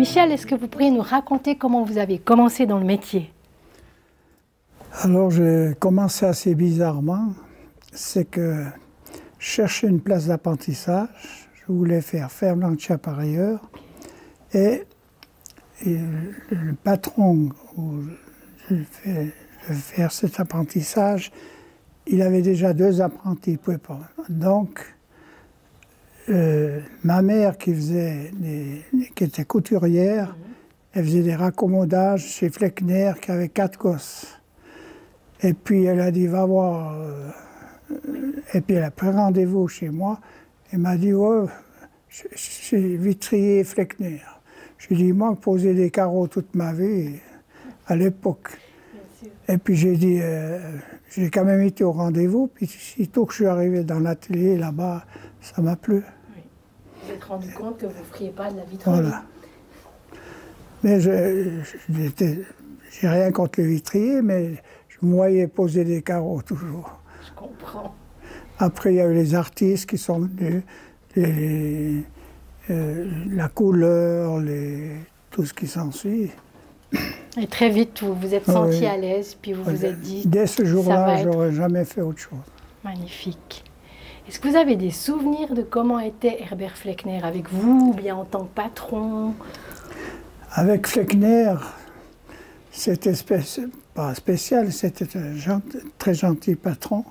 Michel, est-ce que vous pourriez nous raconter comment vous avez commencé dans le métier? Alors j'ai commencé assez bizarrement, c'est que je cherchais une place d'apprentissage, je voulais faire ferme-lantier appareilleur et le patron où je vais faire cet apprentissage, il avait déjà 2 apprentis, il pouvait pas. Donc ma mère qui était couturière, elle faisait des raccommodages chez Fleckner qui avait 4 gosses. Et puis elle a dit, va voir. Et puis elle a pris rendez-vous chez moi. Elle m'a dit, ouais, je suis vitrier Fleckner. Je lui ai dit, moi, poser des carreaux toute ma vie, à l'époque. Et puis j'ai dit, j'ai quand même été au rendez-vous. Puis sitôt que je suis arrivé dans l'atelier là-bas, ça m'a plu. Oui. Vous vous êtes rendu compte que vous ne feriez pas de la vitrerie. Voilà. Mais j'ai rien contre les vitriers, mais je me voyais poser des carreaux toujours. Je comprends. Après, il y a eu les artistes qui sont venus, la couleur, tout ce qui s'ensuit. Et très vite, vous vous êtes senti à l'aise, puis vous vous êtes dit... Dès ce jour-là, je n'aurais jamais fait autre chose. Magnifique. Est-ce que vous avez des souvenirs de comment était Herbert Fleckner avec vous, ou bien en tant que patron? Avec Fleckner, c'était pas spécial, c'était un très gentil patron,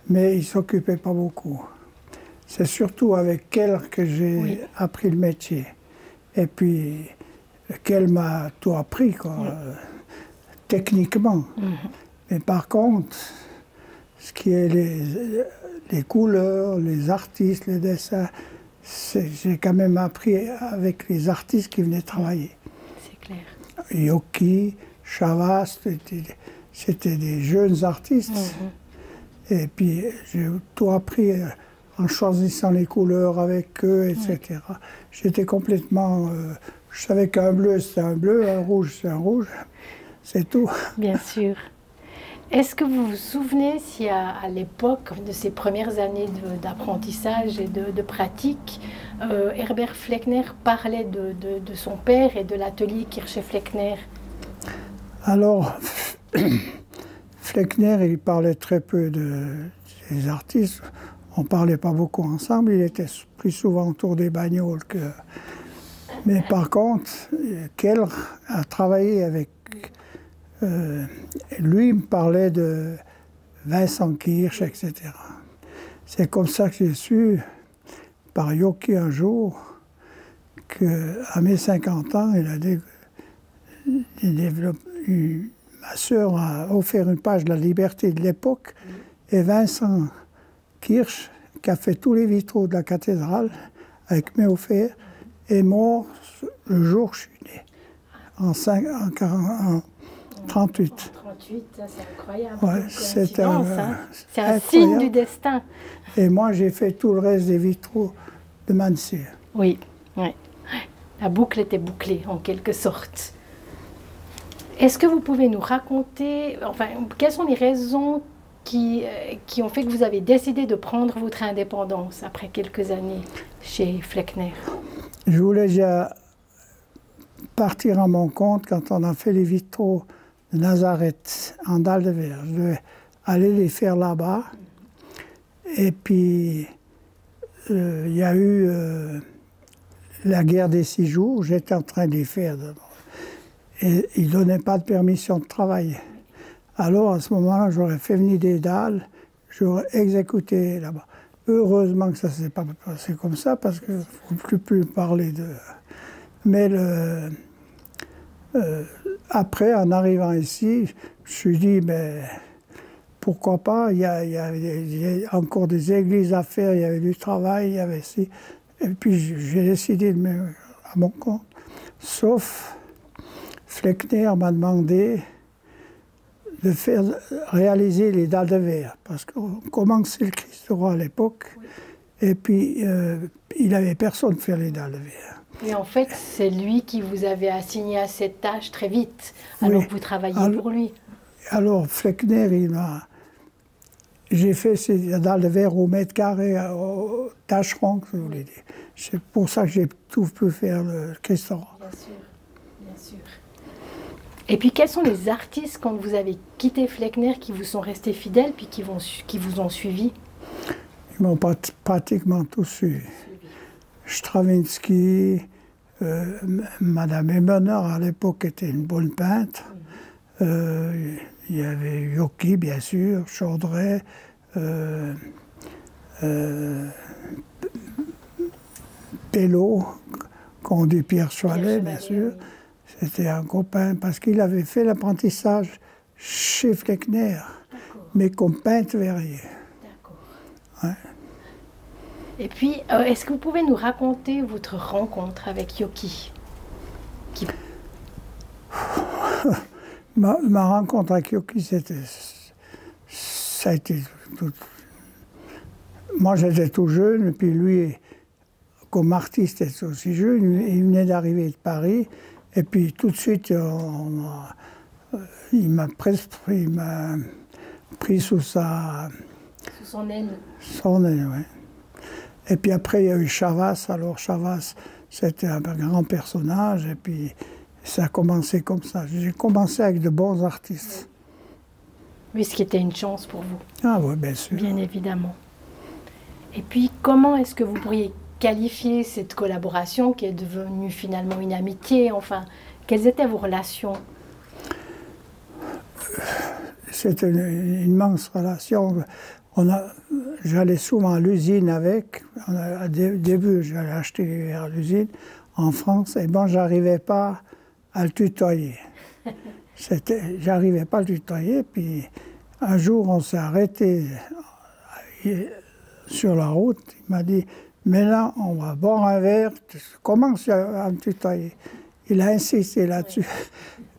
mais il ne s'occupait pas beaucoup. C'est surtout avec elle que j'ai appris le métier. Et puis, qu'elle m'a tout appris, quoi, techniquement. Mais par contre, ce qui est les couleurs, les artistes, les dessins, j'ai quand même appris avec les artistes qui venaient travailler. C'est clair. Yoki, Chavas, c'était des jeunes artistes. Et puis j'ai tout appris en choisissant les couleurs avec eux, etc. J'étais complètement... je savais qu'un bleu, c'est un bleu, un rouge, c'est un rouge. C'est tout. Bien sûr. Est-ce que vous vous souvenez si à l'époque de ces premières années d'apprentissage et de pratique, Herbert Fleckner parlait de son père et de l'atelier Kircher-Fleckner? Alors, Fleckner, il parlait très peu des artistes. On ne parlait pas beaucoup ensemble. Il était plus souvent autour des bagnoles que... Mais par contre, Keller a travaillé avec... lui, il me parlait de Vincent Kirsch, etc. C'est comme ça que j'ai su, par Yoki un jour, qu'à mes 50 ans, ma sœur a offert une page de la Liberté de l'époque, et Vincent Kirsch, qui a fait tous les vitraux de la cathédrale, avec Méofer, est mort le jour où je suis né, en 38. 38, ça c'est incroyable. Ouais, c'est un signe du destin. Et moi, j'ai fait tout le reste des vitraux de Mansur. Oui, oui. La boucle était bouclée, en quelque sorte. Est-ce que vous pouvez nous raconter, enfin, quelles sont les raisons qui ont fait que vous avez décidé de prendre votre indépendance après quelques années chez Fleckner? Je voulais déjà partir à mon compte quand on a fait les vitraux de Nazareth en dalle de verre. Je devais aller les faire là-bas. Et puis, il y a eu la guerre des 6 jours. J'étais en train de les faire d'abord. Et ils ne donnaient pas de permission de travailler. Alors, à ce moment-là, j'aurais fait venir des dalles, j'aurais exécuté là-bas. Heureusement que ça ne s'est pas passé comme ça, parce qu'il ne faut plus parler de... Mais après, en arrivant ici, je me suis dit, mais pourquoi pas, il y a encore des églises à faire, il y avait du travail, il y avait ci. Et puis j'ai décidé de me mettre à mon compte. Sauf, Fleckner m'a demandé de réaliser les dalles de verre, parce qu'on commençait le Christ roi à l'époque, et puis il n'avait personne pour faire les dalles de verre. Et en fait, c'est lui qui vous avait assigné à cette tâche très vite, alors que vous travailliez pour lui. Alors Fleckner, j'ai fait ces dalles de verre au mètre carré, au tâcheron, que vous voulez dire. C'est pour ça que j'ai tout pu faire le restaurant. Bien sûr, bien sûr. Et puis, quels sont les artistes, quand vous avez quitté Fleckner, qui vous sont restés fidèles, puis qui vous ont suivi? Ils m'ont pratiquement tous suivi. Stravinsky, Madame Ebenard, à l'époque, était une bonne peintre. Il y avait Yoki, bien sûr, Chaudray, Pello, conduit Pierre Choilet, bien sûr. Oui. C'était un copain, parce qu'il avait fait l'apprentissage chez Fleckner, mais comme peintre verrier. D'accord. Ouais. Et puis, est-ce que vous pouvez nous raconter votre rencontre avec Yoki? Ma rencontre avec Yoki, ça a été tout. Moi, j'étais tout jeune, et puis lui, comme artiste, était aussi jeune. Il venait d'arriver de Paris, et puis tout de suite, il m'a pris sous son aile. Son aile, oui. Et puis après, il y a eu Chavas. Alors Chavas, c'était un grand personnage, et puis ça a commencé comme ça. J'ai commencé avec de bons artistes. Oui, ce qui était une chance pour vous. Ah oui, bien sûr. Bien évidemment. Et puis, comment est-ce que vous pourriez qualifier cette collaboration qui est devenue finalement une amitié? Enfin, quelles étaient vos relations? C'était une immense relation. J'allais souvent à l'usine avec. Au début, j'allais acheter des verres à l'usine en France. Et bon, j'arrivais pas à le tutoyer. J'arrivais pas à le tutoyer. Puis un jour, on s'est arrêté sur la route. Il m'a dit, mais là, on va boire un verre. Commence à me tutoyer. Il a insisté là-dessus.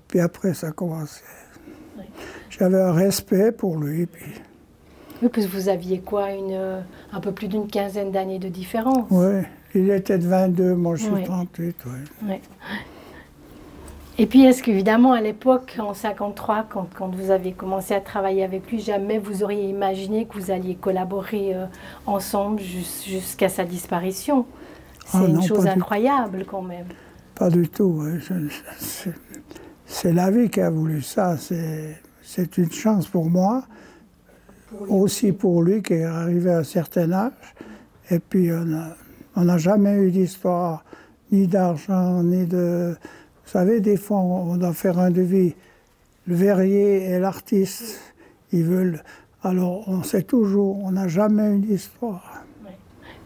Puis après, ça a commencé. J'avais un respect pour lui. Puis... Oui, parce que vous aviez quoi, un peu plus d'une quinzaine d'années de différence? Oui, il était de 22, moi je suis 38. Oui. Oui. Et puis, est-ce qu'évidemment, à l'époque, en 1953, quand vous avez commencé à travailler avec lui, jamais vous auriez imaginé que vous alliez collaborer ensemble jusqu'à sa disparition? C'est une chose incroyable quand même. Pas du tout. Oui. C'est la vie qui a voulu ça. C'est une chance pour moi, aussi pour lui qui est arrivé à un certain âge. Et puis on n'a jamais eu d'histoire, ni d'argent, ni de... Vous savez, des fois on doit faire un devis. Le verrier et l'artiste, ils veulent... Alors on sait toujours, on n'a jamais eu d'histoire.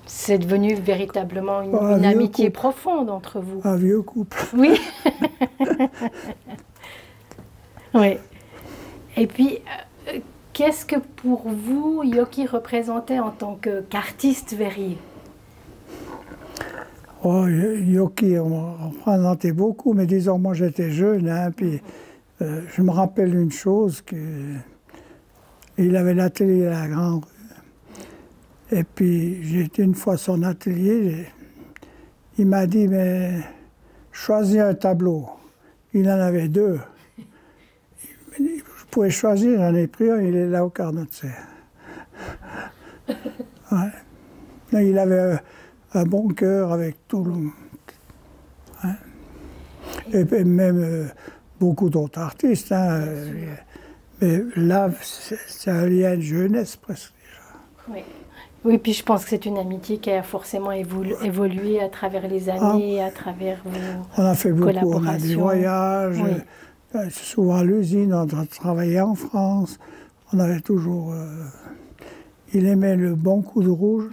C'est devenu véritablement une amitié profonde entre vous. Un vieux couple. Oui. Oui. Et puis, qu'est-ce que pour vous, Yoki représentait en tant qu'artiste verrier? Oh, Yoki, on représentait beaucoup, mais disons, moi j'étais jeune, hein, puis je me rappelle une chose, il avait l'atelier à la Grande Rue. Et puis, j'ai été une fois à son atelier, il m'a dit, mais choisis un tableau. Il en avait deux. Je pouvais choisir, j'en ai pris un, il est là au Carnottière. Ouais. Il avait un bon cœur avec tout le monde. Ouais. Et puis même beaucoup d'autres artistes. Hein. Mais là, c'est un lien de jeunesse presque déjà. Oui. Oui, puis je pense que c'est une amitié qui a forcément évolué à travers les années, à travers vos On a fait beaucoup, collaborations. On a des voyages, souvent à l'usine, on a travaillé en France. On avait toujours... il aimait le bon coup de rouge.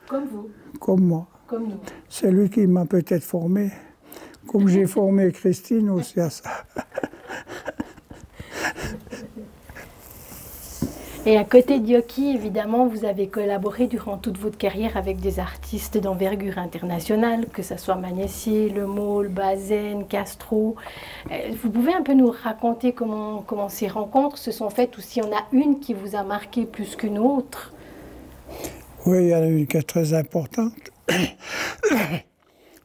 Comme vous. Comme moi. Comme nous. C'est lui qui m'a peut-être formé. Comme j'ai formé Christine aussi à ça. Et à côté de Yoki, évidemment, vous avez collaboré durant toute votre carrière avec des artistes d'envergure internationale, que ce soit Magnessier, Le Maule, Bazaine, Castro. Vous pouvez un peu nous raconter comment ces rencontres se sont faites, ou s'il y en a une qui vous a marqué plus qu'une autre? Oui, il y en a une qui est très importante.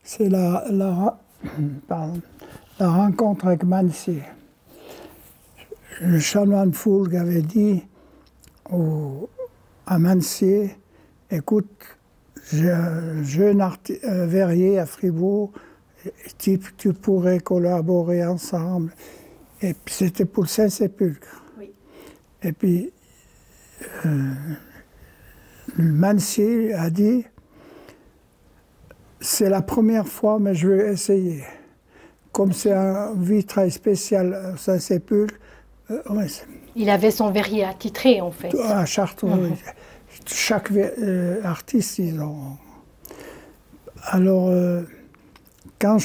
C'est la rencontre avec Magnessier. Le chanoine Foulques avait dit à Mancier, écoute, j'ai un jeune verrier à Fribourg, tu pourrais collaborer ensemble. Et puis c'était pour le Saint-Sépulcre. Oui. Et puis, Mancier a dit, c'est la première fois, mais je vais essayer. Comme c'est un vitrail spécial Saint-Sépulcre, ouais, Il avait son verrier attitré, en fait. à Chartres, chaque artiste, ils ont. Alors, quand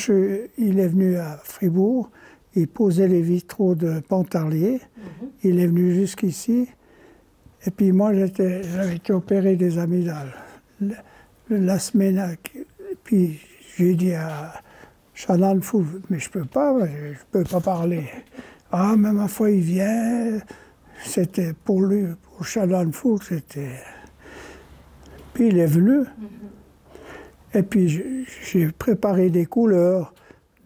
il est venu à Fribourg, il posait les vitraux de Pontarlier. Il est venu jusqu'ici. Et puis moi, j'avais été opéré des amygdales. La semaine, puis j'ai dit à Chantal Fou, mais je peux pas parler. Ah, mais ma foi, il vient. C'était pour lui, pour Chantal Fou, c'était. Puis il est venu. Et puis j'ai préparé des couleurs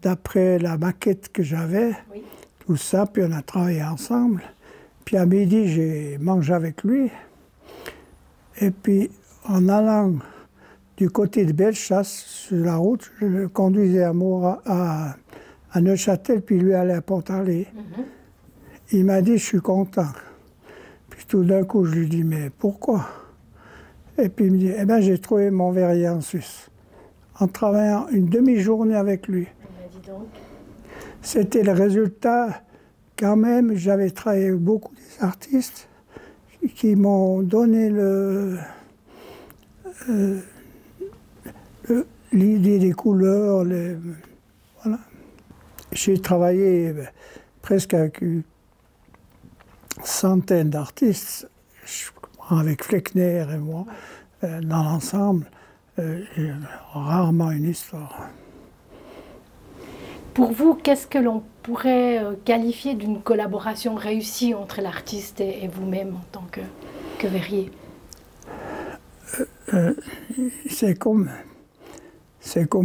d'après la maquette que j'avais, tout ça, puis on a travaillé ensemble. Puis à midi, j'ai mangé avec lui. Et puis en allant du côté de Bellechasse, sur la route, je le conduisais à Neuchâtel, puis lui allait à Pontarlier. Il m'a dit, je suis content. Puis tout d'un coup, je lui dis, mais pourquoi? Et puis il me dit, eh bien, j'ai trouvé mon verrier en Suisse. En travaillant une demi-journée avec lui. C'était le résultat, quand même, j'avais travaillé avec beaucoup d'artistes qui m'ont donné l'idée des couleurs. Voilà. J'ai travaillé presque avec une centaine d'artistes, avec Fleckner et moi, dans l'ensemble. Rarement une histoire. Pour vous, qu'est-ce que l'on pourrait qualifier d'une collaboration réussie entre l'artiste et vous-même en tant que verrier? C'est comme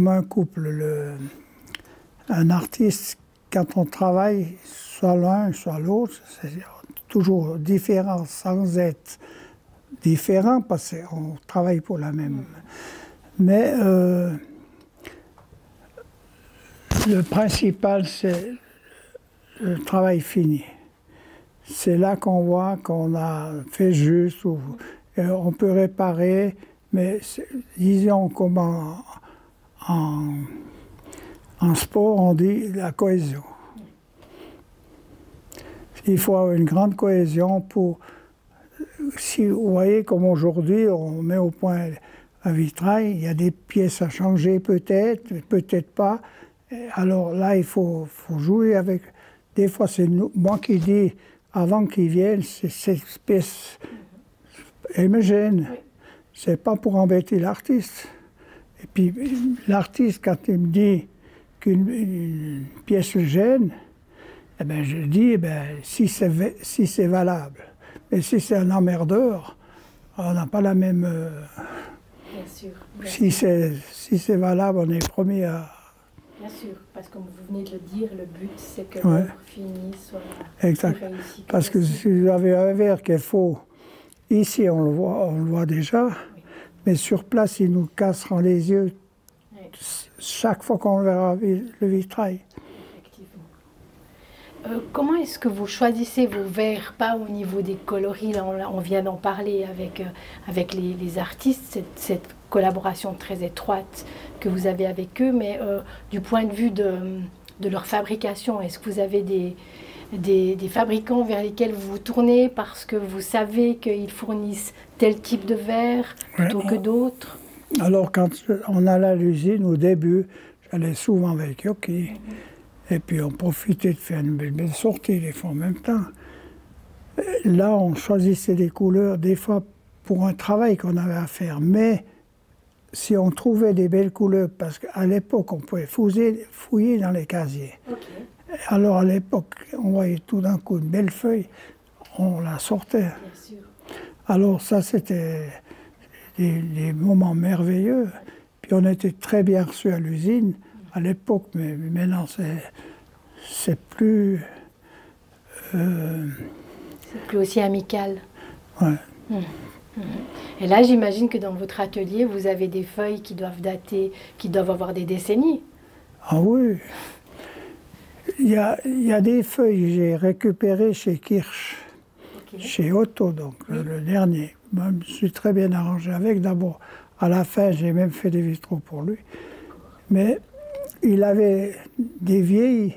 un couple. Un artiste, quand on travaille, soit l'un, soit l'autre, c'est toujours différent sans être différent parce qu'on travaille pour la même. Mais le principal, c'est le travail fini. C'est là qu'on voit qu'on a fait juste, ou on peut réparer, mais disons comme en sport, on dit la cohésion. Il faut avoir une grande cohésion pour... Si vous voyez comme aujourd'hui, on met au point un vitrail, il y a des pièces à changer peut-être, peut-être pas. Alors là, il faut jouer avec... Des fois, c'est moi qui dis, avant qu'ils viennent, cette pièce, elle me gêne. C'est pas pour embêter l'artiste. Et puis, l'artiste, quand il me dit qu'une pièce le gêne, eh bien, je dis, eh bien, si c'est valable. Et si c'est un emmerdeur, on n'a pas la même... Bien sûr. Si c'est valable, on est premier à... Bien sûr, parce que comme vous venez de le dire, le but, c'est que l'œuvre finie soit réussie. Parce que si vous avez un verre qui est faux, ici on le voit déjà, mais sur place, il nous cassera les yeux chaque fois qu'on verra le vitrail. Comment est-ce que vous choisissez vos verres, pas au niveau des coloris, là on vient d'en parler avec les artistes, cette collaboration très étroite que vous avez avec eux, mais du point de vue de leur fabrication, est-ce que vous avez des fabricants vers lesquels vous vous tournez parce que vous savez qu'ils fournissent tel type de verre plutôt que d'autres? Alors quand on allait à l'usine, au début, j'allais souvent avec Yoki. Et puis on profitait de faire une belle sortie, des fois en même temps. Là, on choisissait des couleurs, des fois pour un travail qu'on avait à faire. Mais si on trouvait des belles couleurs, parce qu'à l'époque, on pouvait fouiller dans les casiers. Alors à l'époque, on voyait tout d'un coup une belle feuille, on la sortait. Bien sûr. Alors ça, c'était des moments merveilleux. Puis on était très bien reçus à l'usine à l'époque, mais maintenant c'est plus... c'est plus aussi amical. Ouais. Et là, j'imagine que dans votre atelier, vous avez des feuilles qui doivent dater, qui doivent avoir des décennies. Ah oui, il y a des feuilles que j'ai récupérées chez Kirsch, chez Otto, donc le dernier. Moi, je me suis très bien arrangé avec. D'abord, à la fin, j'ai même fait des vitraux pour lui. Mais il avait des vieux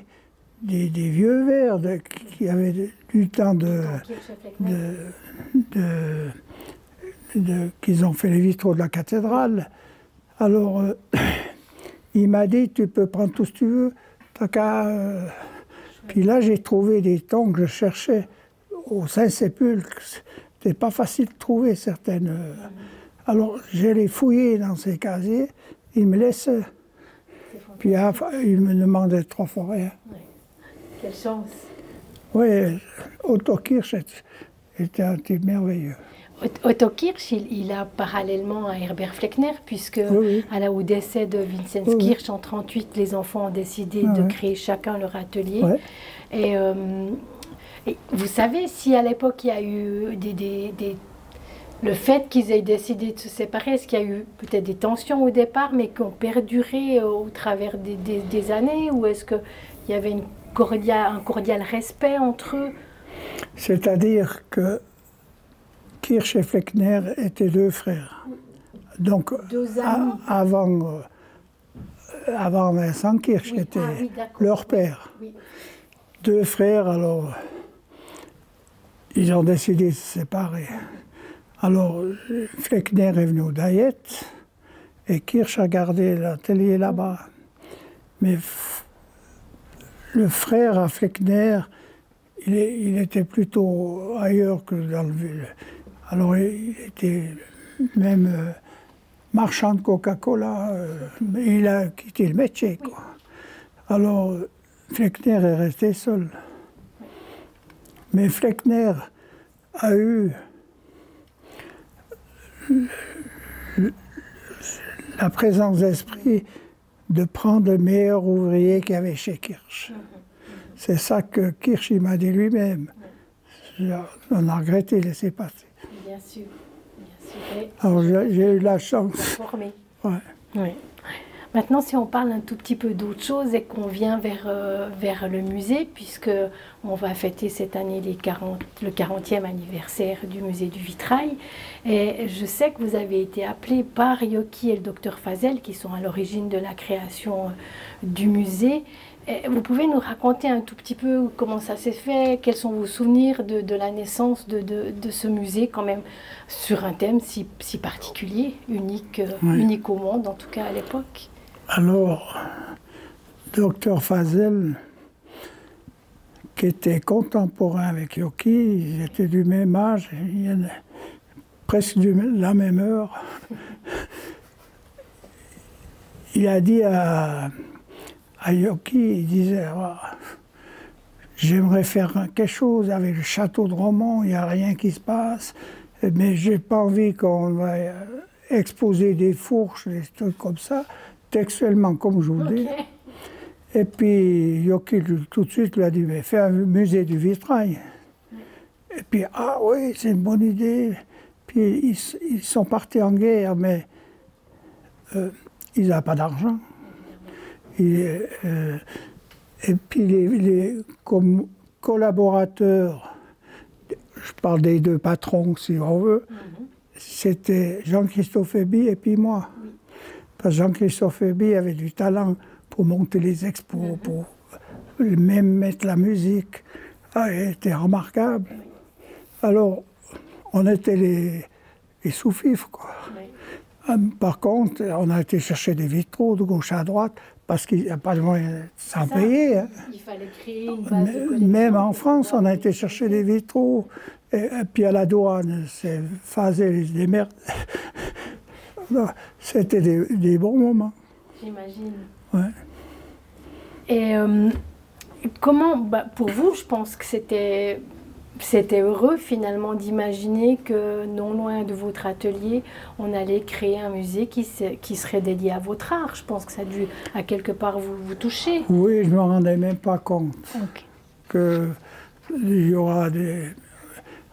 verres qui avaient du temps qu'ils ont fait les vitraux de la cathédrale. Alors, il m'a dit, tu peux prendre tout ce que tu veux, t'as qu'à... Puis là, j'ai trouvé des tons que je cherchais au Saint-Sépulcre. C'était pas facile de trouver certaines... Alors, j'ai les fouillés dans ces casiers, il me laissait. Puis il me demandait 3 fois rien. Ouais. Quelle chance. Oui, Otto Kirsch était un type merveilleux. Otto Kirsch, il a parallèlement à Herbert Fleckner, puisque au décès de Vinzenz Kirsch en 1938, les enfants ont décidé de créer chacun leur atelier. Et vous savez si à l'époque il y a eu le fait qu'ils aient décidé de se séparer, est-ce qu'il y a eu peut-être des tensions au départ, mais qui ont perduré au travers des années, ou est-ce qu'il y avait un cordial respect entre eux? C'est-à-dire que Kirsch et Fleckner étaient 2 frères. Donc, avant Vincent Kirsch, était leur père. 2 frères, alors, ils ont décidé de se séparer. Alors, Fleckner est venu au Dayette, et Kirsch a gardé l'atelier là-bas. Mais le frère à Fleckner, il était plutôt ailleurs que dans le ville. Alors, il était même marchand de Coca-Cola. Il a quitté le métier, quoi. Alors, Fleckner est resté seul. Mais Fleckner a eu la présence d'esprit de prendre le meilleur ouvrier qu'il y avait chez Kirsch. C'est ça que Kirsch m'a dit lui-même. On a regretté de laisser passer. Bien sûr. Alors j'ai eu la chance. Ouais. Maintenant, si on parle un tout petit peu d'autre chose et qu'on vient vers le musée, puisque on va fêter cette année le 40e anniversaire du musée du vitrail, et je sais que vous avez été appelé par Yoki et le docteur Fazel, qui sont à l'origine de la création du musée. Et vous pouvez nous raconter un tout petit peu comment ça s'est fait, quels sont vos souvenirs de la naissance de ce musée, quand même, sur un thème si particulier, unique au monde, en tout cas à l'époque. Alors, docteur Fazel, qui était contemporain avec Yoki, ils étaient du même âge, presque de la même heure. Il a dit à Yoki, il disait, j'aimerais faire quelque chose avec le château de Romont, il n'y a rien qui se passe, mais j'ai pas envie qu'on va exposer des fourches, des trucs comme ça, textuellement comme je vous le dis. Et puis Yoki tout de suite lui a dit, mais fais un musée du vitrail. Et puis, ah oui, c'est une bonne idée. Puis ils sont partis en guerre, mais ils n'avaient pas d'argent. Et puis comme collaborateurs, je parle des 2 patrons si on veut, c'était Jean-Christophe Eby et puis moi. Parce que Jean-Christophe Eby avait du talent pour monter les expos, pour même mettre la musique. Ah, il était remarquable. Alors, on était les sous-fifres, quoi. Par contre, on a été chercher des vitraux de gauche à droite, parce qu'il n'y a pas de moyen de s'en payer. Hein. Il fallait créer une base de collection. Même en France, on a été chercher des vitraux. Et puis à la douane, c'est Fazel, des merdes. C'était des bons moments. J'imagine. Ouais. Et comment, pour vous, je pense que c'était heureux finalement d'imaginer que non loin de votre atelier, on allait créer un musée qui serait dédié à votre art. Je pense que ça a dû à quelque part vous toucher. Oui, je ne me rendais même pas compte qu'il y aura des...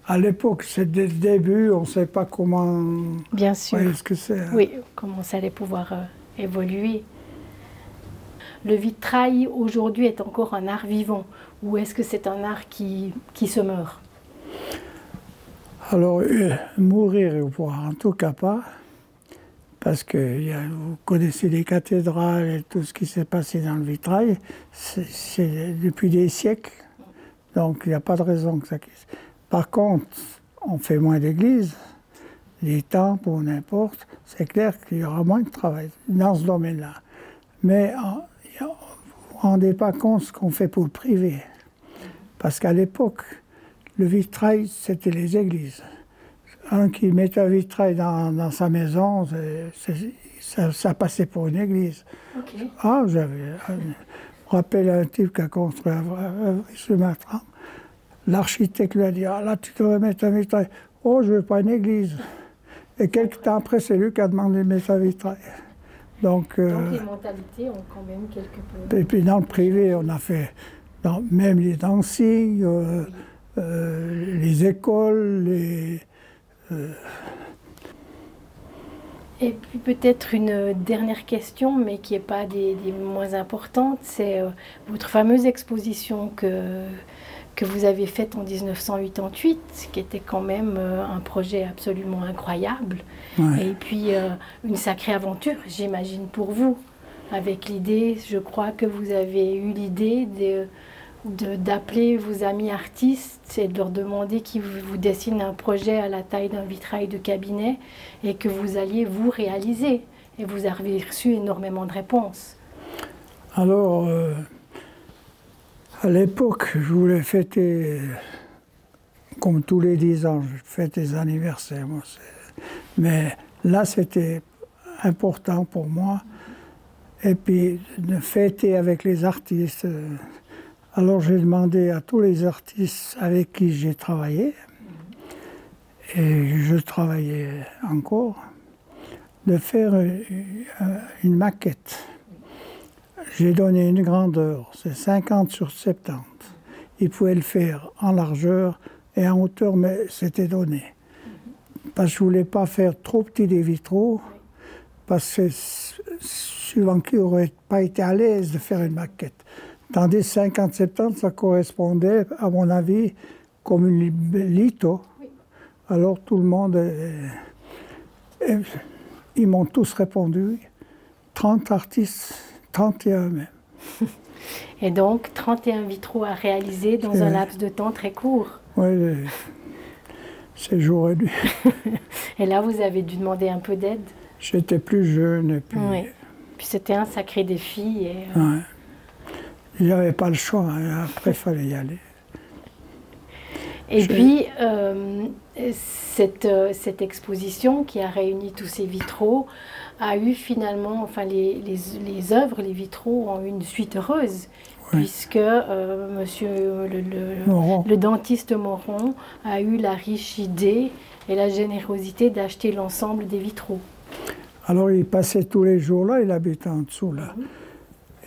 À l'époque, c'est dès le début, on ne sait pas comment... Bien sûr. Oui, ce que c'est. Oui, comment ça allait pouvoir évoluer. Le vitrail aujourd'hui est encore un art vivant ou est-ce que c'est un art qui se meurt? Alors, mourir, en tout cas pas, parce que vous connaissez les cathédrales et tout ce qui s'est passé dans le vitrail, c'est depuis des siècles, donc il n'y a pas de raison que ça quitte. Par contre, on fait moins d'églises, des temples ou n'importe, c'est clair qu'il y aura moins de travail dans ce domaine-là. Mais vous ne vous rendez pas compte ce qu'on fait pour le privé. Parce qu'à l'époque, le vitrail, c'était les églises. Un qui mettait un vitrail dans sa maison, ça passait pour une église. Okay. Ah, je me rappelle un type qui a construit sur ma trame. L'architecte lui a dit, ah là, tu devrais mettre un vitrail. Oh, je ne veux pas une église. Et quelques temps après, c'est lui qui a demandé de mettre un vitrail. Donc les mentalités ont quand même quelque peu... Et puis dans le privé, on a fait même les dancing, les écoles, Et puis peut-être une dernière question, mais qui n'est pas des moins importantes, c'est votre fameuse exposition que vous avez faite en 1988, qui était quand même un projet absolument incroyable. Ouais. Et puis une sacrée aventure, j'imagine, pour vous, avec l'idée, je crois que vous avez eu l'idée d'appeler vos amis artistes et de leur demander qu'ils vous dessinent un projet à la taille d'un vitrail de cabinet et que vous alliez vous réaliser. Et vous avez reçu énormément de réponses. Alors, à l'époque, je voulais fêter, comme tous les 10 ans, je fête des anniversaires. Moi, mais là, c'était important pour moi. Et puis, de fêter avec les artistes. Alors, j'ai demandé à tous les artistes avec qui j'ai travaillé, et je travaillais encore, de faire une maquette. J'ai donné une grandeur, c'est 50 sur 70. Ils pouvaient le faire en largeur et en hauteur, mais c'était donné. Parce que je ne voulais pas faire trop petit des vitraux, parce que suivant qui n'aurait pas été à l'aise de faire une maquette. Tandis 50-70, ça correspondait, à mon avis, comme une litho. Alors tout le monde, ils m'ont tous répondu, 30 artistes, 31 même. Et donc 31 vitraux à réaliser dans un laps de temps très court. Oui, c'est jour et nuit. Et là, vous avez dû demander un peu d'aide? J'étais plus jeune et puis... Oui. Puis c'était un sacré défi. Et, ouais. Il n'y avait pas le choix, hein. Après il fallait y aller. Et puis, cette exposition qui a réuni tous ces vitraux a eu finalement, enfin les œuvres, les vitraux ont eu une suite heureuse, oui. Puisque monsieur le dentiste Moron a eu la riche idée et la générosité d'acheter l'ensemble des vitraux. Alors il passait tous les jours là, il habitait en dessous là. Oui.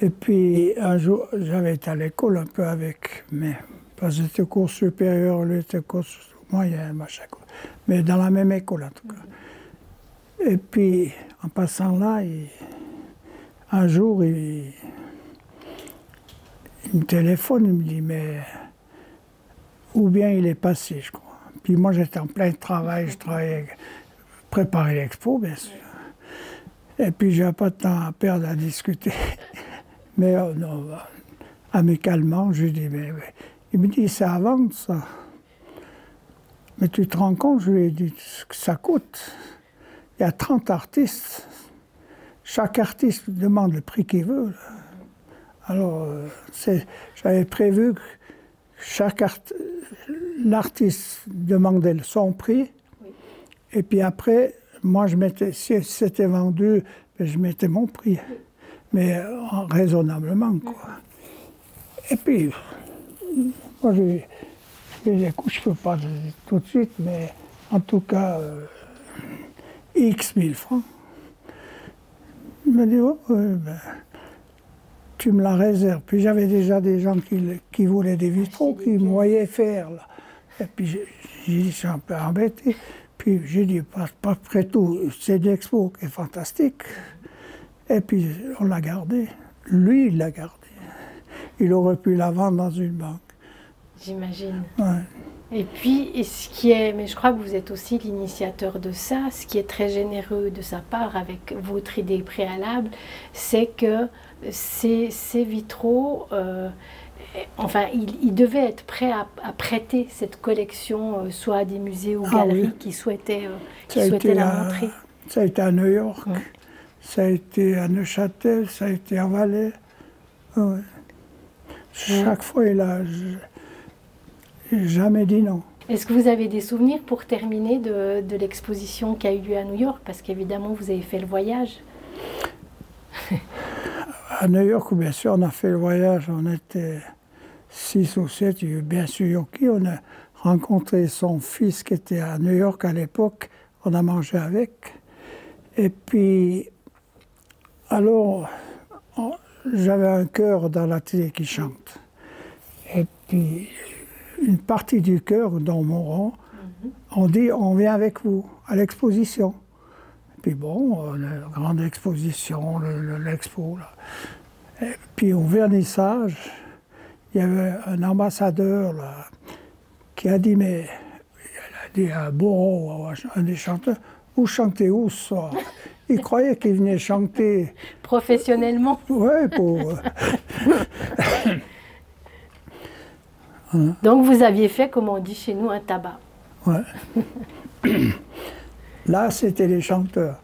Et puis un jour, j'avais été à l'école un peu avec, mais parce que j'étais au cours supérieur, lui était au cours moyen, machin, mais dans la même école en tout cas. Et puis en passant là, un jour, il me téléphone, il me dit, mais où bien il est passé, je crois. Puis moi j'étais en plein travail, je travaillais, préparer l'expo, bien sûr. Et puis j'avais pas de temps à perdre à discuter. Mais non, amicalement, je lui dis, mais il me dit, c'est à vendre ça. Mais tu te rends compte, je lui ai dit, ce que ça coûte. Il y a 30 artistes. Chaque artiste demande le prix qu'il veut. Là. Alors, j'avais prévu que l'artiste demandait son prix. Oui. Et puis après, moi, si c'était vendu, je mettais mon prix. Oui. Mais raisonnablement, quoi. Et puis, moi, je dis, écoute, je ne peux pas tout de suite, mais en tout cas, X 1000 francs. Il m'a dit, oh, ben, tu me la réserves. Puis j'avais déjà des gens qui voulaient des vitraux, qui me voyaient faire, là. Et puis j'ai dit, je suis un peu embêté. Puis j'ai dit, après tout, c'est une expo qui est fantastique. Et puis on l'a gardé. Lui, il l'a gardé. Il aurait pu la vendre dans une banque. J'imagine. Ouais. Et puis, et ce qui est, mais je crois que vous êtes aussi l'initiateur de ça, ce qui est très généreux de sa part avec votre idée préalable, c'est que ces vitraux, enfin, il devait être prêt à prêter cette collection soit à des musées ou galeries oui. qui souhaitaient la montrer. Ça a été à New York, Ouais. ça a été à Neuchâtel, ça a été en Valais. Ouais. Chaque fois, il a jamais dit non. Est-ce que vous avez des souvenirs pour terminer de l'exposition qui a eu lieu à New York? Parce qu'évidemment, vous avez fait le voyage. À New York, bien sûr, on a fait le voyage, on était 6 ou 7, il y a eu bien sûr Yoki, on a rencontré son fils qui était à New York à l'époque, on a mangé avec. Et puis, alors, j'avais un chœur dans l'atelier qui chante. Et puis, une partie du chœur, dans mon rang, on dit, on vient avec vous à l'exposition. Puis bon, la grande exposition, l'expo, là. Et puis au vernissage, il y avait un ambassadeur là, qui a dit, mais il a dit à Bourreau, un des chanteurs, vous chantez où ce soir? Il croyait qu'il venait chanter. Professionnellement? Oui, pour. Donc vous aviez fait, comme on dit chez nous, un tabac. Ouais. Là, c'était les chanteurs.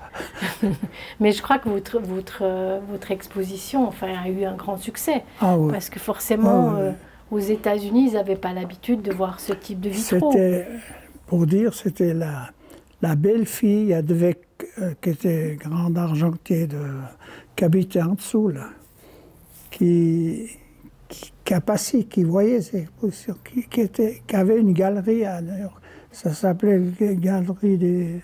Mais je crois que votre exposition, enfin, a eu un grand succès. Ah oui. Parce que forcément, Ah oui. aux États-Unis, ils n'avaient pas l'habitude de voir ce type de vitraux. C'était, pour dire, c'était la belle-fille qui était grande argentier qui habitait en dessous, là, qui a passé, qui voyait ces expositions, qui avait une galerie à New York. Ça s'appelait la galerie des...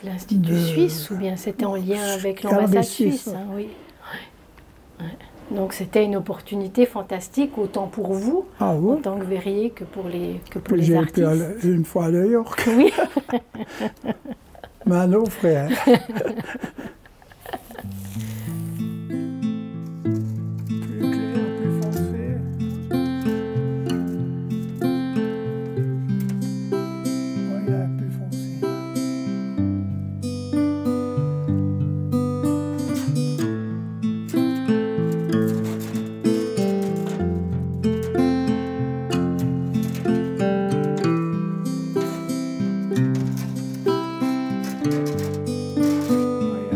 L'Institut suisse, ou bien c'était en lien avec Galerie l'ambassade suisse, suisse, hein, oui. Ouais. Donc c'était une opportunité fantastique, autant pour vous, Ah oui. en tant que verrier, que pour les J'ai artistes. été une fois à New York, Oui. mais à nos frères. Plus clair, plus foncé. Oui, là, plus foncé. Oui,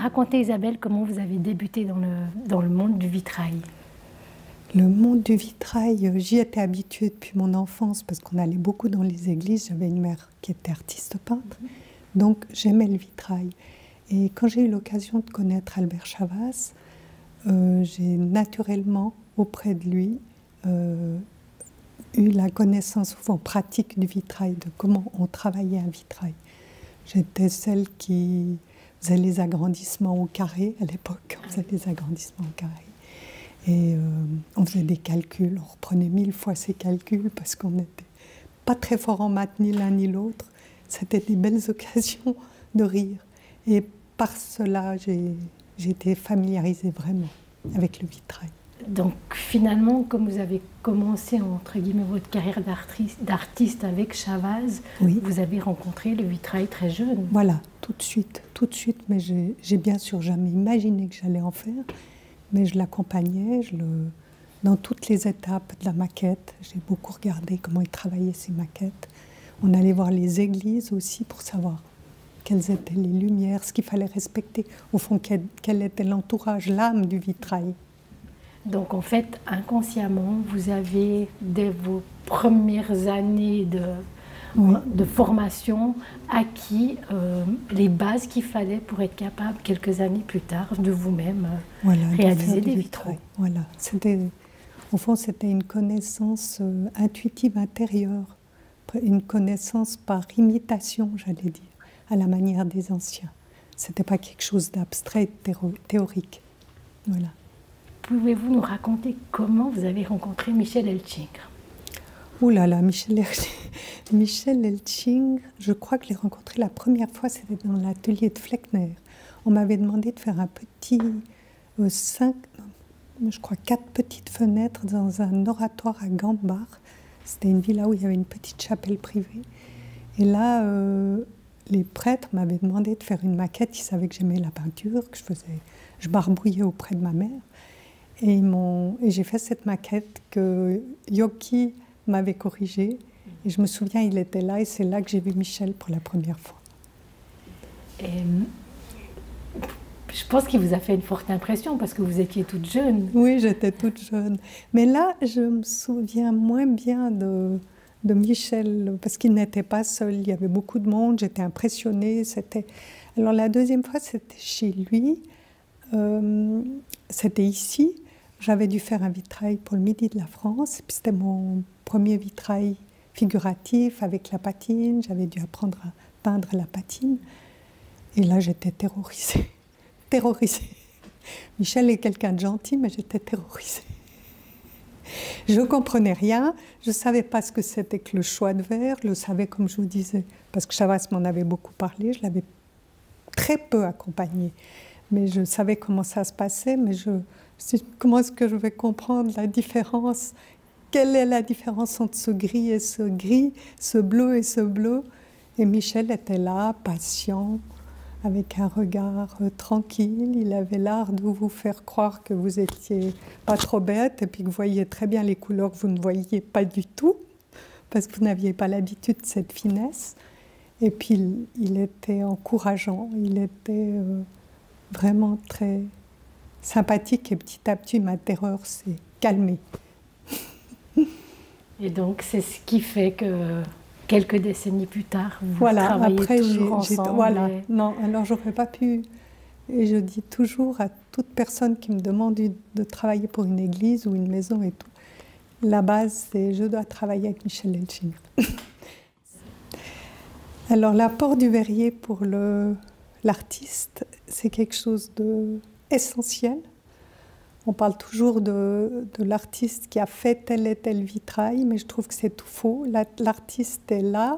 raconter, Isabelle, comment vous avez débuté dans le monde du vitrail? Le monde du vitrail, j'y étais habituée depuis mon enfance parce qu'on allait beaucoup dans les églises. J'avais une mère qui était artiste peintre, donc j'aimais le vitrail. Et quand j'ai eu l'occasion de connaître Albert Chavas, j'ai naturellement, auprès de lui, eu la connaissance souvent pratique du vitrail, de comment on travaillait un vitrail. J'étais celle qui faisait les agrandissements au carré, à l'époque, on faisait des agrandissements au carré. Et on faisait des calculs, on reprenait 1000 fois ces calculs parce qu'on n'était pas très fort en maths ni l'un ni l'autre. C'était des belles occasions de rire. Et par cela, j'ai été familiarisée vraiment avec le vitrail. Donc finalement, comme vous avez commencé entre guillemets votre carrière d'artiste avec Chavas, oui. Vous avez rencontré le vitrail très jeune. Voilà, tout de suite, mais j'ai bien sûr jamais imaginé que j'allais en faire. Mais je l'accompagnais dans toutes les étapes de la maquette. J'ai beaucoup regardé comment il travaillait ses maquettes. On allait voir les églises aussi pour savoir quelles étaient les lumières, ce qu'il fallait respecter. Au fond, quel était l'entourage, l'âme du vitrail. Donc en fait, inconsciemment, vous avez, dès vos premières années de formation, acquis les bases qu'il fallait pour être capable, quelques années plus tard, de vous-même réaliser des vitraux. Voilà. Au fond, c'était une connaissance intuitive intérieure, une connaissance par imitation, j'allais dire, à la manière des anciens. Ce n'était pas quelque chose d'abstrait, théorique. Voilà. Pouvez-vous nous raconter comment vous avez rencontré Michel Elchingre? Ouh là là, Michel Elchingre, je crois que je l'ai rencontré la première fois, c'était dans l'atelier de Fleckner. On m'avait demandé de faire un petit, 4 petites fenêtres dans un oratoire à Gambach. C'était une villa où il y avait une petite chapelle privée. Et là, les prêtres m'avaient demandé de faire une maquette. Ils savaient que j'aimais la peinture, que je barbouillais auprès de ma mère. Et j'ai fait cette maquette que Yoki m'avait corrigée. Et je me souviens, il était là et c'est là que j'ai vu Michel pour la première fois. Et je pense qu'il vous a fait une forte impression parce que vous étiez toute jeune. Oui, j'étais toute jeune. Mais là, je me souviens moins bien de Michel parce qu'il n'était pas seul. Il y avait beaucoup de monde, j'étais impressionnée. Alors la deuxième fois, c'était chez lui. C'était ici. J'avais dû faire un vitrail pour le Midi de la France. Puis c'était mon premier vitrail figuratif avec la patine. J'avais dû apprendre à peindre la patine. Et là, j'étais terrorisée. Michel est quelqu'un de gentil, mais j'étais terrorisée. Je ne comprenais rien. Je ne savais pas ce que c'était que le choix de verre. Je le savais, comme je vous disais, parce que Chavas m'en avait beaucoup parlé. Je l'avais très peu accompagné. Mais je savais comment ça se passait, mais comment est-ce que je vais comprendre la différence? Quelle est la différence entre ce gris et ce gris, ce bleu et ce bleu? Et Michel était là, patient, avec un regard tranquille. Il avait l'art de vous faire croire que vous étiez pas trop bête et puis que vous voyiez très bien les couleurs que vous ne voyiez pas du tout, parce que vous n'aviez pas l'habitude de cette finesse. Et puis il était encourageant, il était vraiment très sympathique et petit à petit ma terreur s'est calmée. Et donc c'est ce qui fait que quelques décennies plus tard, vous travaillez après, toujours ensemble. Voilà, non, alors j'aurais pas pu. Et je dis toujours à toute personne qui me demande de travailler pour une église ou une maison et tout, la base c'est je dois travailler avec Michel Elchingre. Alors l'apport du verrier pour l'artiste, c'est quelque chose d'essentiel. On parle toujours de l'artiste qui a fait tel et tel vitrail, mais je trouve que c'est tout faux. L'artiste est là,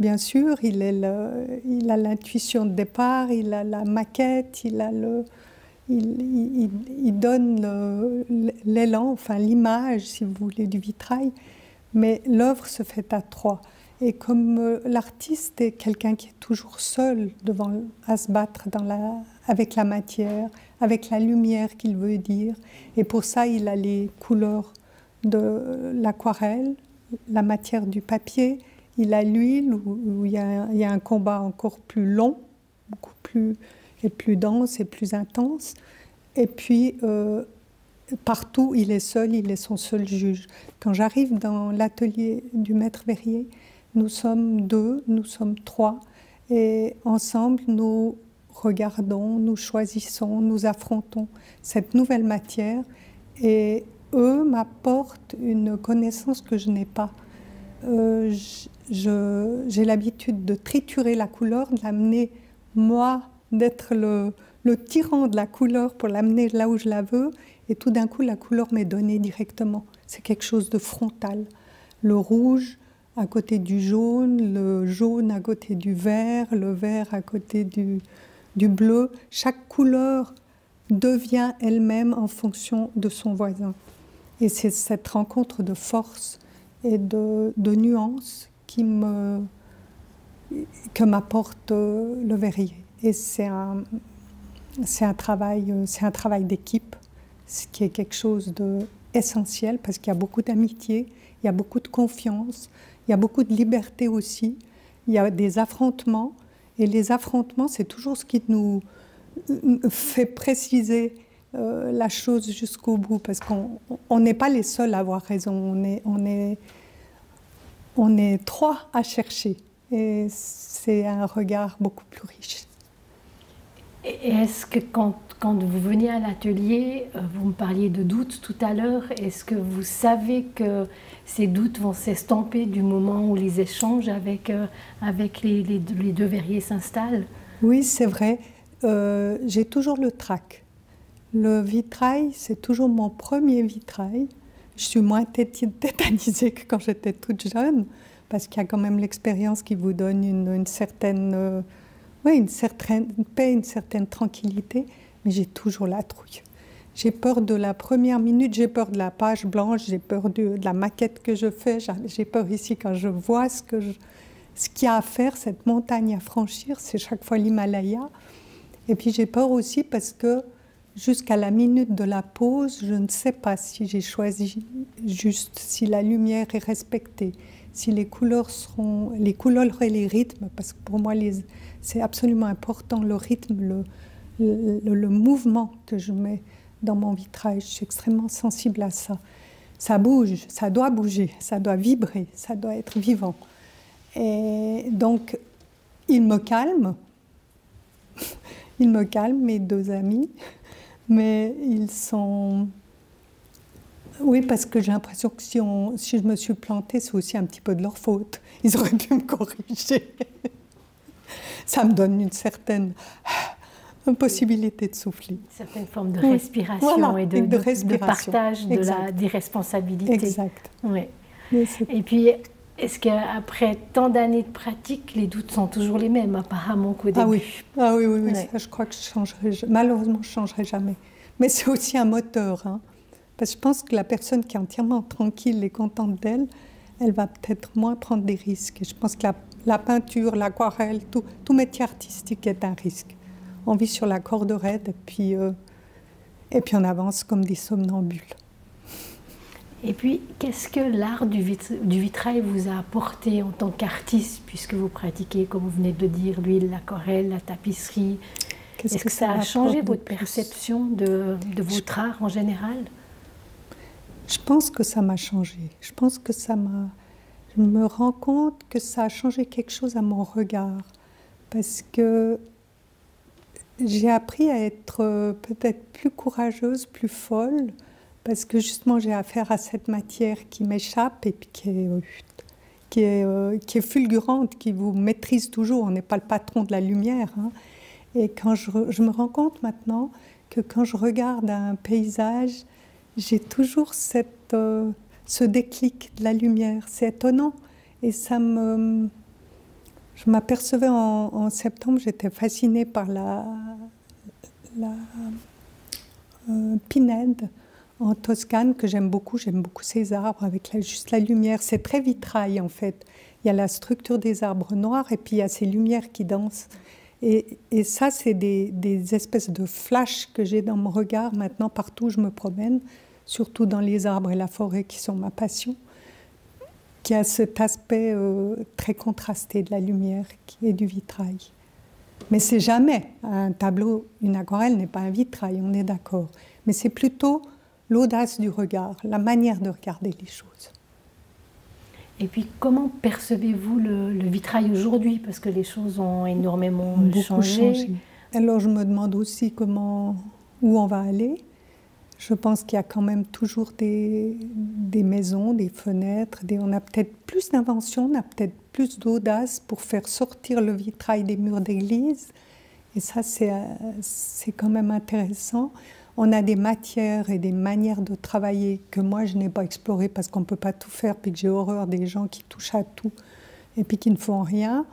bien sûr, il a l'intuition de départ, il a la maquette, il donne l'élan, enfin l'image, si vous voulez, du vitrail, mais l'œuvre se fait à trois. Et comme l'artiste est quelqu'un qui est toujours seul à se battre avec la matière, avec la lumière qu'il veut dire, et pour ça il a les couleurs de l'aquarelle, la matière du papier, il a l'huile où il y a un combat encore plus long, beaucoup plus est plus dense et plus intense. Et puis, partout, il est seul, il est son seul juge. Quand j'arrive dans l'atelier du maître verrier, nous sommes 2, nous sommes 3, et ensemble, nous regardons, nous choisissons, nous affrontons cette nouvelle matière, et eux m'apportent une connaissance que je n'ai pas. J'ai l'habitude de triturer la couleur, de l'amener, moi, d'être le tyran de la couleur pour l'amener là où je la veux, et tout d'un coup, la couleur m'est donnée directement. C'est quelque chose de frontal. Le rouge à côté du jaune, le jaune à côté du vert, le vert à côté du bleu. Chaque couleur devient elle-même en fonction de son voisin. Et c'est cette rencontre de force et de nuances que m'apporte le verrier. Et c'est un travail d'équipe, ce qui est quelque chose d'essentiel, parce qu'il y a beaucoup d'amitié, il y a beaucoup de confiance, il y a beaucoup de liberté aussi, il y a des affrontements, et les affrontements, c'est toujours ce qui nous fait préciser la chose jusqu'au bout, parce qu'on n'est pas les seuls à avoir raison, on est 3 à chercher, et c'est un regard beaucoup plus riche. Et est-ce que quand vous venez à l'atelier, vous me parliez de doutes tout à l'heure, est-ce que vous savez que ces doutes vont s'estomper du moment où les échanges avec les 2 verriers s'installent? Oui, c'est vrai. J'ai toujours le trac. Le vitrail, c'est toujours mon premier vitrail. Je suis moins tétanisée que quand j'étais toute jeune, parce qu'il y a quand même l'expérience qui vous donne une certaine paix, une certaine tranquillité, mais j'ai toujours la trouille. J'ai peur de la première minute, j'ai peur de la page blanche, j'ai peur de la maquette que je fais, j'ai peur ici quand je vois ce qu'il y a à faire, cette montagne à franchir, c'est chaque fois l'Himalaya. Et puis j'ai peur aussi parce que jusqu'à la minute de la pause, je ne sais pas si j'ai choisi juste, si la lumière est respectée, si les couleurs et les rythmes, parce que pour moi c'est absolument important, le rythme, le mouvement que je mets dans mon vitrail. Je suis extrêmement sensible à ça. Ça bouge, ça doit bouger, ça doit vibrer, ça doit être vivant. Et donc, ils me calment, mes 2 amis, mais ils sont... Oui, parce que j'ai l'impression que si je me suis plantée, c'est aussi un petit peu de leur faute. Ils auraient pu me corriger. Ça me donne une certaine possibilité de souffler. Une certaine forme de respiration, voilà, et de partage des responsabilités. Exact. Oui. Et puis, est-ce qu'après tant d'années de pratique, les doutes sont toujours les mêmes, apparemment, qu'au début? Ah oui. Ouais. Ça, je crois que malheureusement, je ne changerai jamais. Mais c'est aussi un moteur, hein. Parce que je pense que la personne qui est entièrement tranquille et contente d'elle, elle va peut-être moins prendre des risques. Et je pense que la peinture, l'aquarelle, tout métier artistique est un risque. On vit sur la corde raide et puis on avance comme des somnambules. Et puis, qu'est-ce que l'art du vitrail vous a apporté en tant qu'artiste, puisque vous pratiquez, comme vous venez de le dire, l'huile, l'aquarelle, la tapisserie? Est-ce que ça a changé votre perception de votre art en général? Je pense que ça m'a changé. Je pense que je me rends compte que ça a changé quelque chose à mon regard. Parce que j'ai appris à être peut-être plus courageuse, plus folle, parce que justement j'ai affaire à cette matière qui m'échappe et puis qui est fulgurante, qui vous maîtrise toujours. On n'est pas le patron de la lumière, hein. Et quand je me rends compte maintenant que quand je regarde un paysage, j'ai toujours ce déclic de la lumière. C'est étonnant. Et je m'apercevais en septembre, j'étais fascinée par la pinède en Toscane, que j'aime beaucoup. J'aime beaucoup ces arbres avec juste la lumière. C'est très vitrail, en fait. Il y a la structure des arbres noirs et puis il y a ces lumières qui dansent. Et ça, c'est des espèces de flashs que j'ai dans mon regard maintenant, partout où je me promène, surtout dans les arbres et la forêt qui sont ma passion, qui a cet aspect très contrasté de la lumière et du vitrail. Mais c'est jamais un tableau, une aquarelle n'est pas un vitrail, on est d'accord. Mais c'est plutôt l'audace du regard, la manière de regarder les choses. Et puis, comment percevez-vous le vitrail aujourd'hui? Parce que les choses ont énormément changé. Alors, je me demande aussi où on va aller. Je pense qu'il y a quand même toujours des maisons, des fenêtres. On a peut-être plus d'invention, on a peut-être plus d'audace pour faire sortir le vitrail des murs d'église. Et ça, c'est quand même intéressant. On a des matières et des manières de travailler que moi, je n'ai pas explorées parce qu'on ne peut pas tout faire, puis que j'ai horreur des gens qui touchent à tout et puis qui ne font rien.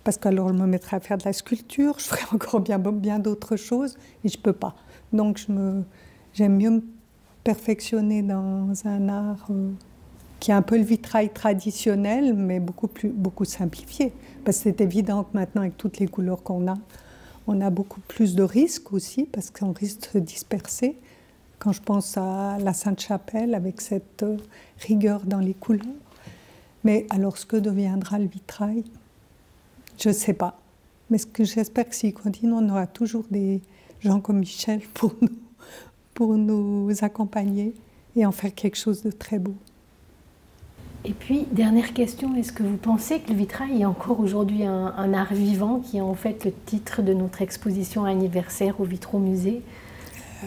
Parce qu'alors, je me mettrais à faire de la sculpture, je ferais encore bien d'autres choses, et je ne peux pas. Donc, j'aime mieux me perfectionner dans un art qui est un peu le vitrail traditionnel, mais beaucoup simplifié. Parce que c'est évident que maintenant, avec toutes les couleurs qu'on a, on a beaucoup plus de risques aussi, parce qu'on risque de se disperser. Quand je pense à la Sainte-Chapelle, avec cette rigueur dans les couleurs. Mais alors, ce que deviendra le vitrail, je ne sais pas. Mais ce que j'espère que s'il continue, on aura toujours des gens comme Michel pour nous accompagner et en faire quelque chose de très beau. Et puis, dernière question, est-ce que vous pensez que le vitrail est encore aujourd'hui un art vivant, qui est en fait le titre de notre exposition anniversaire au Vitraux-Musée?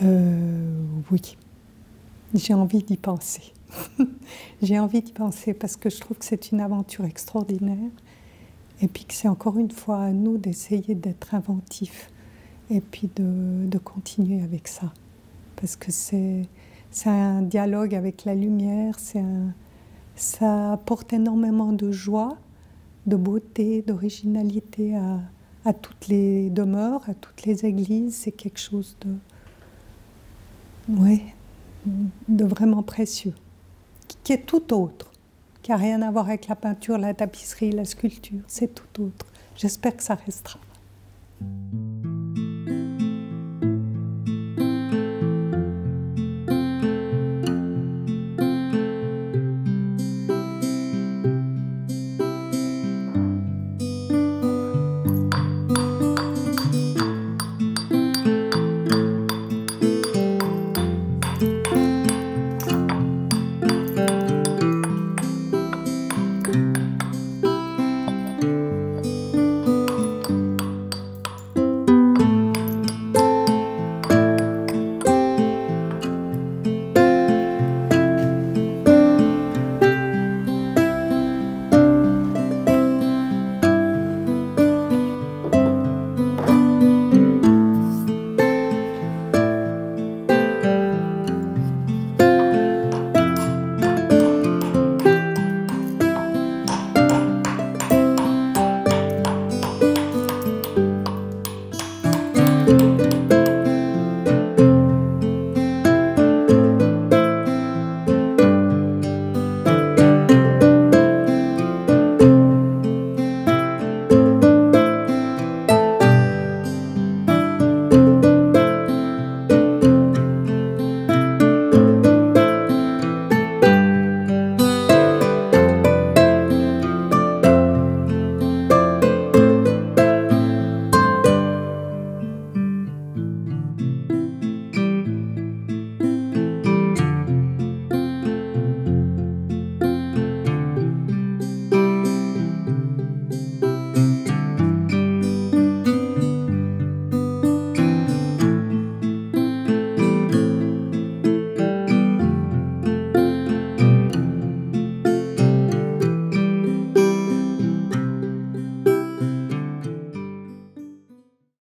Oui, j'ai envie d'y penser. J'ai envie d'y penser parce que je trouve que c'est une aventure extraordinaire et puis que c'est encore une fois à nous d'essayer d'être inventifs et puis de continuer avec ça. Parce que c'est un dialogue avec la lumière, ça apporte énormément de joie, de beauté, d'originalité à toutes les demeures, à toutes les églises. C'est quelque chose de vraiment précieux, qui est tout autre, qui n'a rien à voir avec la peinture, la tapisserie, la sculpture. C'est tout autre. J'espère que ça restera.